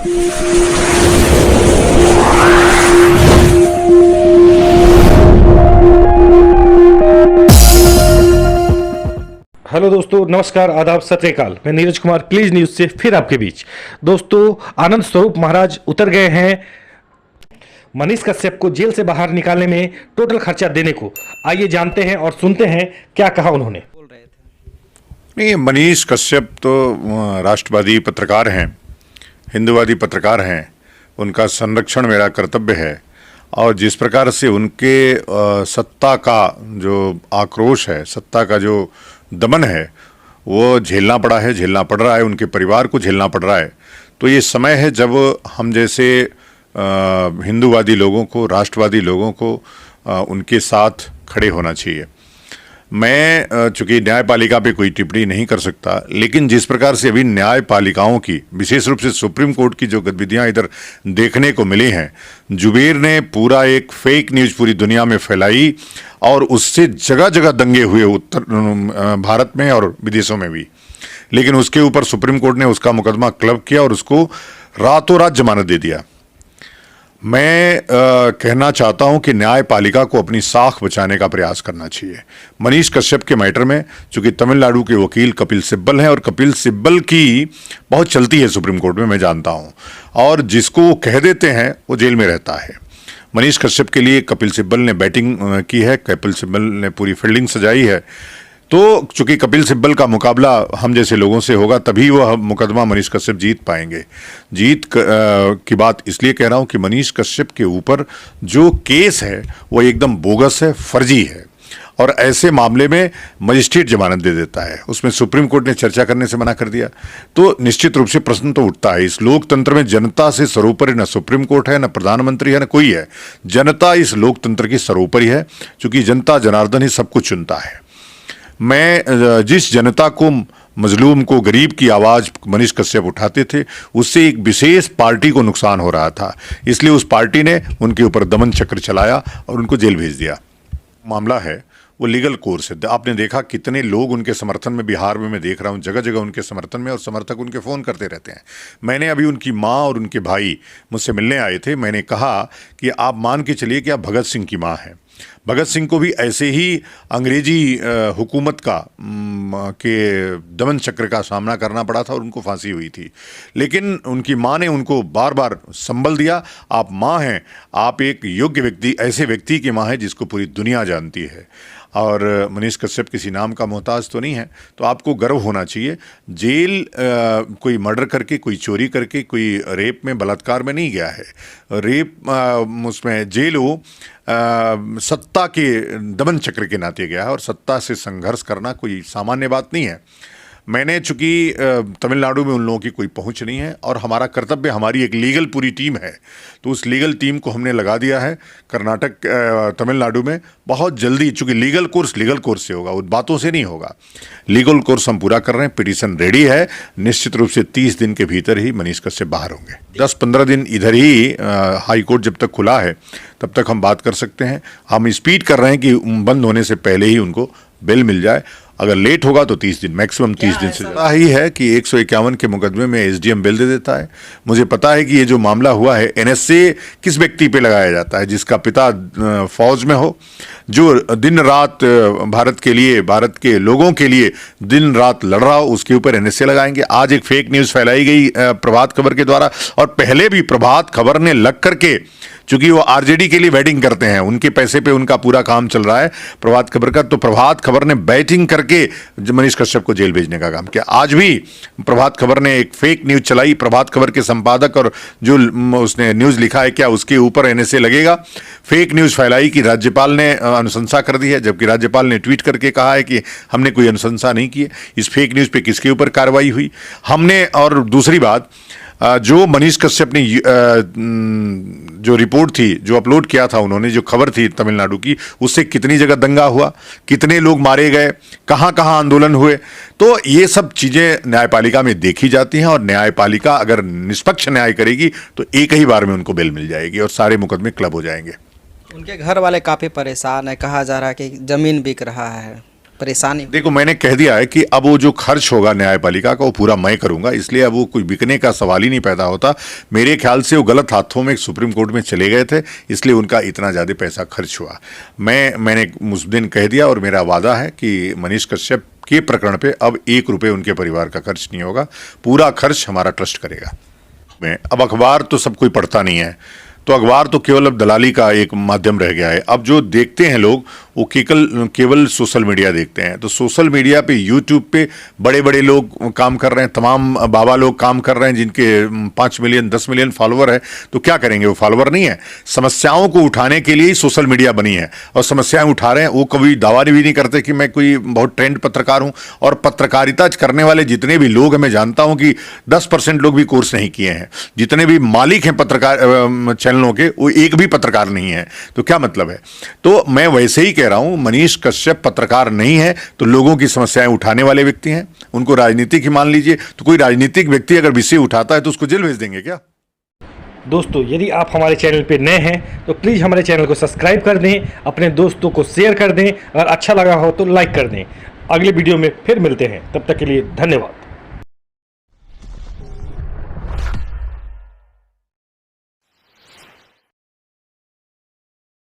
Hello दोस्तों, नमस्कार, आदाब, सत श्री अकाल। मैं नीरज कुमार प्लीज न्यूज से फिर आपके बीच। दोस्तों, आनंद स्वरूप महाराज उतर गए हैं मनीष कश्यप को जेल से बाहर निकालने में टोटल खर्चा देने को। आइए जानते हैं और सुनते हैं क्या कहा उन्होंने। नहीं, मनीष कश्यप तो राष्ट्रवादी पत्रकार हैं, हिंदुवादी पत्रकार हैं। उनका संरक्षण मेरा कर्तव्य है। और जिस प्रकार से उनके सत्ता का जो आक्रोश है, सत्ता का जो दमन है, वो झेलना पड़ा है, झेलना पड़ रहा है, उनके परिवार को झेलना पड़ रहा है। तो ये समय है जब हम जैसे हिंदूवादी लोगों को, राष्ट्रवादी लोगों को उनके साथ खड़े होना चाहिए। मैं चूंकि न्यायपालिका पे कोई टिप्पणी नहीं कर सकता, लेकिन जिस प्रकार से अभी न्यायपालिकाओं की, विशेष रूप से सुप्रीम कोर्ट की जो गतिविधियां इधर देखने को मिली हैं, जुबेर ने पूरा एक फेक न्यूज पूरी दुनिया में फैलाई और उससे जगह जगह दंगे हुए उत्तर भारत में और विदेशों में भी। लेकिन उसके ऊपर सुप्रीम कोर्ट ने उसका मुकदमा क्लब किया और उसको रातों रात जमानत दे दिया। मैं कहना चाहता हूं कि न्यायपालिका को अपनी साख बचाने का प्रयास करना चाहिए। मनीष कश्यप के मैटर में चूंकि तमिलनाडु के वकील कपिल सिब्बल हैं और कपिल सिब्बल की बहुत चलती है सुप्रीम कोर्ट में, मैं जानता हूं, और जिसको वो कह देते हैं वो जेल में रहता है। मनीष कश्यप के लिए कपिल सिब्बल ने बैटिंग की है, कपिल सिब्बल ने पूरी फील्डिंग सजाई है। तो चूंकि कपिल सिब्बल का मुकाबला हम जैसे लोगों से होगा, तभी वह मुकदमा मनीष कश्यप जीत पाएंगे। की बात इसलिए कह रहा हूं कि मनीष कश्यप के ऊपर जो केस है वो एकदम बोगस है, फर्जी है, और ऐसे मामले में मजिस्ट्रेट जमानत दे देता है। उसमें सुप्रीम कोर्ट ने चर्चा करने से मना कर दिया। तो निश्चित रूप से प्रश्न तो उठता है, इस लोकतंत्र में जनता से सर्वोपरि न सुप्रीम कोर्ट है, न प्रधानमंत्री है, न कोई है। जनता इस लोकतंत्र की सर्वोपरि है, क्योंकि जनता जनार्दन ही सब कुछ चुनता है। मैं जिस जनता को, मजलूम को, गरीब की आवाज़ मनीष कश्यप उठाते थे, उससे एक विशेष पार्टी को नुकसान हो रहा था। इसलिए उस पार्टी ने उनके ऊपर दमन चक्र चलाया और उनको जेल भेज दिया। मामला है वो लीगल कोर्स है। आपने देखा कितने लोग उनके समर्थन में, बिहार में मैं देख रहा हूँ जगह जगह उनके समर्थन में, और समर्थक उनके फ़ोन करते रहते हैं। मैंने अभी उनकी माँ और उनके भाई मुझसे मिलने आए थे। मैंने कहा कि आप मान के चलिए कि आप भगत सिंह की माँ हैं। भगत सिंह को भी ऐसे ही अंग्रेजी हुकूमत के दमन चक्र का सामना करना पड़ा था और उनको फांसी हुई थी। लेकिन उनकी माँ ने उनको बार बार संबल दिया, आप माँ हैं, आप एक योग्य व्यक्ति, ऐसे व्यक्ति की माँ है जिसको पूरी दुनिया जानती है। और मनीष कश्यप किसी नाम का मोहताज तो नहीं है, तो आपको गर्व होना चाहिए। जेल कोई मर्डर करके, कोई चोरी करके, कोई रेप में, बलात्कार में नहीं गया है। रेप उसमें जेल वो सत्ता के दमन चक्र के नाते गया है, और सत्ता से संघर्ष करना कोई सामान्य बात नहीं है। मैंने चूंकि तमिलनाडु में उन लोगों की कोई पहुंच नहीं है, और हमारा कर्तव्य, हमारी एक लीगल पूरी टीम है, तो उस लीगल टीम को हमने लगा दिया है कर्नाटक, तमिलनाडु में। बहुत जल्दी, चूंकि लीगल कोर्स से होगा, उन बातों से नहीं होगा। लीगल कोर्स हम पूरा कर रहे हैं, पिटीशन रेडी है। निश्चित रूप से 30 दिन के भीतर ही मनीष कश्यप बाहर होंगे। 10-15 दिन इधर ही हाई कोर्ट जब तक खुला है तब तक हम बात कर सकते हैं। हम स्पीड कर रहे हैं कि बंद होने से पहले ही उनको बेल मिल जाए। अगर लेट होगा तो 30 दिन, मैक्सिमम 30 दिन से ज़्यादा ही है कि 151 के मुकदमे में एसडीएम बेल दे देता है। मुझे पता है कि ये जो मामला हुआ है, एनएसए किस व्यक्ति पे लगाया जाता है, जिसका पिता फौज में हो, जो दिन रात भारत के लिए, भारत के लोगों के लिए दिन रात लड़ रहा हो, उसके ऊपर एनएसए लगाएंगे। आज एक फेक न्यूज़ फैलाई गई प्रभात खबर के द्वारा, और पहले भी प्रभात खबर ने लग करके, चूंकि वो आरजेडी के लिए बैटिंग करते हैं, उनके पैसे पे उनका पूरा काम चल रहा है प्रभात खबर का, तो प्रभात खबर ने बैटिंग करके मनीष कश्यप को जेल भेजने का काम किया। आज भी प्रभात खबर ने एक फेक न्यूज चलाई, प्रभात खबर के संपादक और जो उसने न्यूज लिखा है, क्या उसके ऊपर एनएसए लगेगा? फेक न्यूज फैलाई कि राज्यपाल ने अनुशंसा कर दी है, जबकि राज्यपाल ने ट्वीट करके कहा है कि हमने कोई अनुशंसा नहीं की है। इस फेक न्यूज पे किसके ऊपर कार्रवाई हुई हमने? और दूसरी बात, जो मनीष कश्यप ने जो रिपोर्ट थी, जो अपलोड किया था उन्होंने, जो खबर थी तमिलनाडु की, उससे कितनी जगह दंगा हुआ, कितने लोग मारे गए, कहां कहां आंदोलन हुए, तो ये सब चीजें न्यायपालिका में देखी जाती हैं। और न्यायपालिका अगर निष्पक्ष न्याय करेगी तो एक ही बार में उनको बेल मिल जाएगी और सारे मुकदमे क्लब हो जाएंगे। उनके घर वाले काफ़ी परेशान है, कहा जा रहा है कि ज़मीन बिक रहा है। परेशानी। देखो, मैंने कह दिया है कि अब वो जो खर्च होगा न्यायपालिका का वो पूरा मैं करूंगा, इसलिए अब वो कोई बिकने का सवाल ही नहीं पैदा होता। मेरे ख्याल से वो गलत हाथों में सुप्रीम कोर्ट में चले गए थे, इसलिए उनका इतना ज़्यादा पैसा खर्च हुआ। मैंने उस दिन कह दिया और मेरा वादा है कि मनीष कश्यप के प्रकरण पे अब 1 रुपये उनके परिवार का खर्च नहीं होगा, पूरा खर्च हमारा ट्रस्ट करेगा। अब अखबार तो सब कोई पढ़ता नहीं है, तो अखबार तो केवल अब दलाली का एक माध्यम रह गया है। अब जो देखते हैं लोग वो केवल सोशल मीडिया देखते हैं। तो सोशल मीडिया पे, यूट्यूब पे बड़े बड़े लोग काम कर रहे हैं, तमाम बाबा लोग काम कर रहे हैं जिनके 5 मिलियन 10 मिलियन फॉलोअर है। तो क्या करेंगे, वो फॉलोअर नहीं है। समस्याओं को उठाने के लिए ही सोशल मीडिया बनी है और समस्याएं उठा रहे हैं। वो कभी दावा भी नहीं करते कि मैं कोई बहुत ट्रेंड पत्रकार हूं। और पत्रकारिता करने वाले जितने भी लोग हैं, मैं जानता हूं कि 10% लोग भी कोर्स नहीं किए हैं। जितने भी मालिक हैं पत्रकार चैनलों के, वो एक भी पत्रकार नहीं है। तो क्या मतलब है। तो मैं वैसे ही कह रहा हूं, मनीष कश्यप पत्रकार नहीं है तो लोगों की समस्याएं उठाने वाले व्यक्ति हैं। उनको राजनीतिक ही मान लीजिए। तो कोई राजनीतिक व्यक्ति अगर विषय उठाता है तो उसको जेल भेज देंगे क्या। दोस्तों, यदि आप हमारे चैनल पर नए हैं तो प्लीज़ हमारे चैनल को सब्सक्राइब कर दें, अपने दोस्तों को शेयर कर दें, अगर अच्छा लगा हो तो लाइक कर दें। अगले वीडियो में फिर मिलते हैं, तब तक के लिए धन्यवाद।